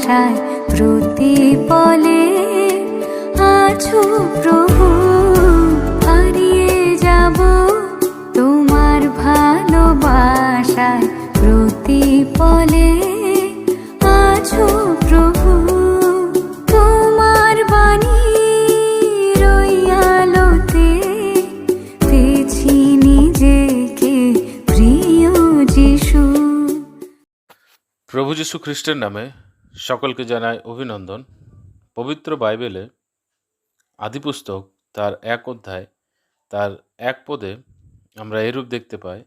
আশায় প্রতিপলে আছো প্রভু, হারিয়ে যাব তোমার ভালোবাসায় প্রতিপলে আছো প্রভু। তোমার বাণীর ওই আলোতে পেয়েছি নিজেকে প্রিয় যিশু। প্রভু যীশু খ্রিস্টের নামে সকলকে জানাই অভিনন্দন। পবিত্র বাইবেলে আদিপুস্তক তার 1 অধ্যায় তার 1 পদে আমরা এরূপ দেখতে পাই,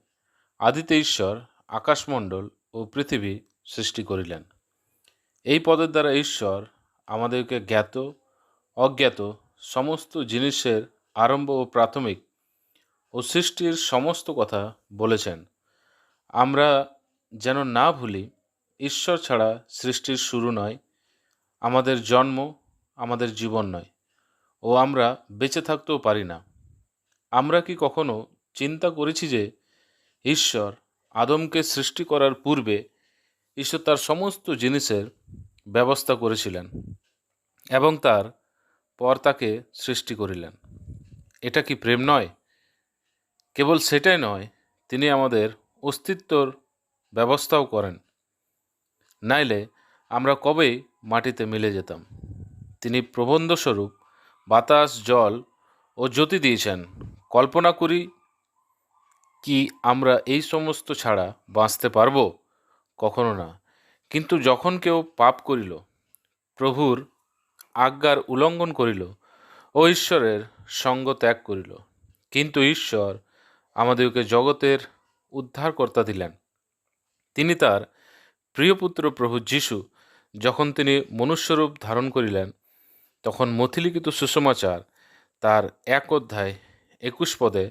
আদিতে ঈশ্বর আকাশমণ্ডল ও পৃথিবী সৃষ্টি করিলেন। এই পদের দ্বারা ঈশ্বর আমাদেরকে জ্ঞাত অজ্ঞাত সমস্ত জিনিসের আরম্ভ ও প্রাথমিক ও সৃষ্টির সমস্ত কথা বলেছেন। আমরা যেন না ভুলি, ঈশ্বর ছাড়া সৃষ্টির শুরু নয়, আমাদের জন্ম আমাদের জীবন নয়, ও আমরা বেঁচে থাকতেও পারি না। আমরা কি কখনো চিন্তা করেছি যে ঈশ্বর আদমকে সৃষ্টি করার পূর্বে ঈশ্বর তার সমস্ত জিনিসের ব্যবস্থা করেছিলেন এবং তার পর তাকে সৃষ্টি করিলেন? এটা কি প্রেম নয়? কেবল সেটাই নয়, তিনি আমাদের অস্তিত্বর ব্যবস্থাও করেন, নাইলে আমরা কবেই মাটিতে মিলে যেতাম। তিনি প্রবন্ধস্বরূপ বাতাস, জল ও জ্যোতি দিয়েছেন। কল্পনা করি কি আমরা এই সমস্ত ছাড়া বাঁচতে পারব? কখনো না। কিন্তু যখন কেউ পাপ করিল, প্রভুর আজ্ঞার উল্লঙ্ঘন করিল ও ঈশ্বরের সঙ্গ ত্যাগ করিল, কিন্তু ঈশ্বর আমাদেরকে জগতের উদ্ধারকর্তা দিলেন। তিনি তার প্রিয়পুত্র প্রভু যীশু যখন তিনি মনুষ্যরূপ ধারণ করিলেন, তখন মথিলিখিত সুসমাচার তার 1 অধ্যায় 21 পদে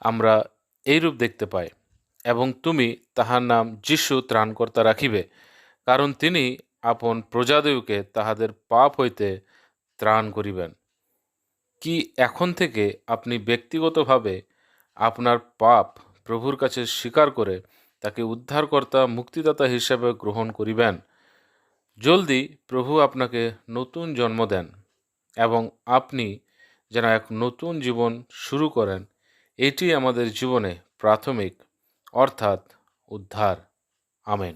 আমরা এইরূপ দেখতে পাই, এবং তুমি তাহার নাম যীশু ত্রাণকর্তা রাখিবে, কারণ তিনি আপন প্রজাদিওকে তাহাদের পাপ হইতে ত্রাণ করিবেন। কি এখন থেকে আপনি ব্যক্তিগতভাবে আপনার পাপ প্রভুর কাছে স্বীকার করে তাকে উদ্ধারকর্তা মুক্তিদাতা হিসাবে গ্রহণ করিবেন? জলদি প্রভু আপনাকে নতুন জন্ম দেন এবং আপনি যেন এক নতুন জীবন শুরু করেন। এটি আমাদের জীবনে প্রাথমিক, অর্থাৎ উদ্ধার। আমেন।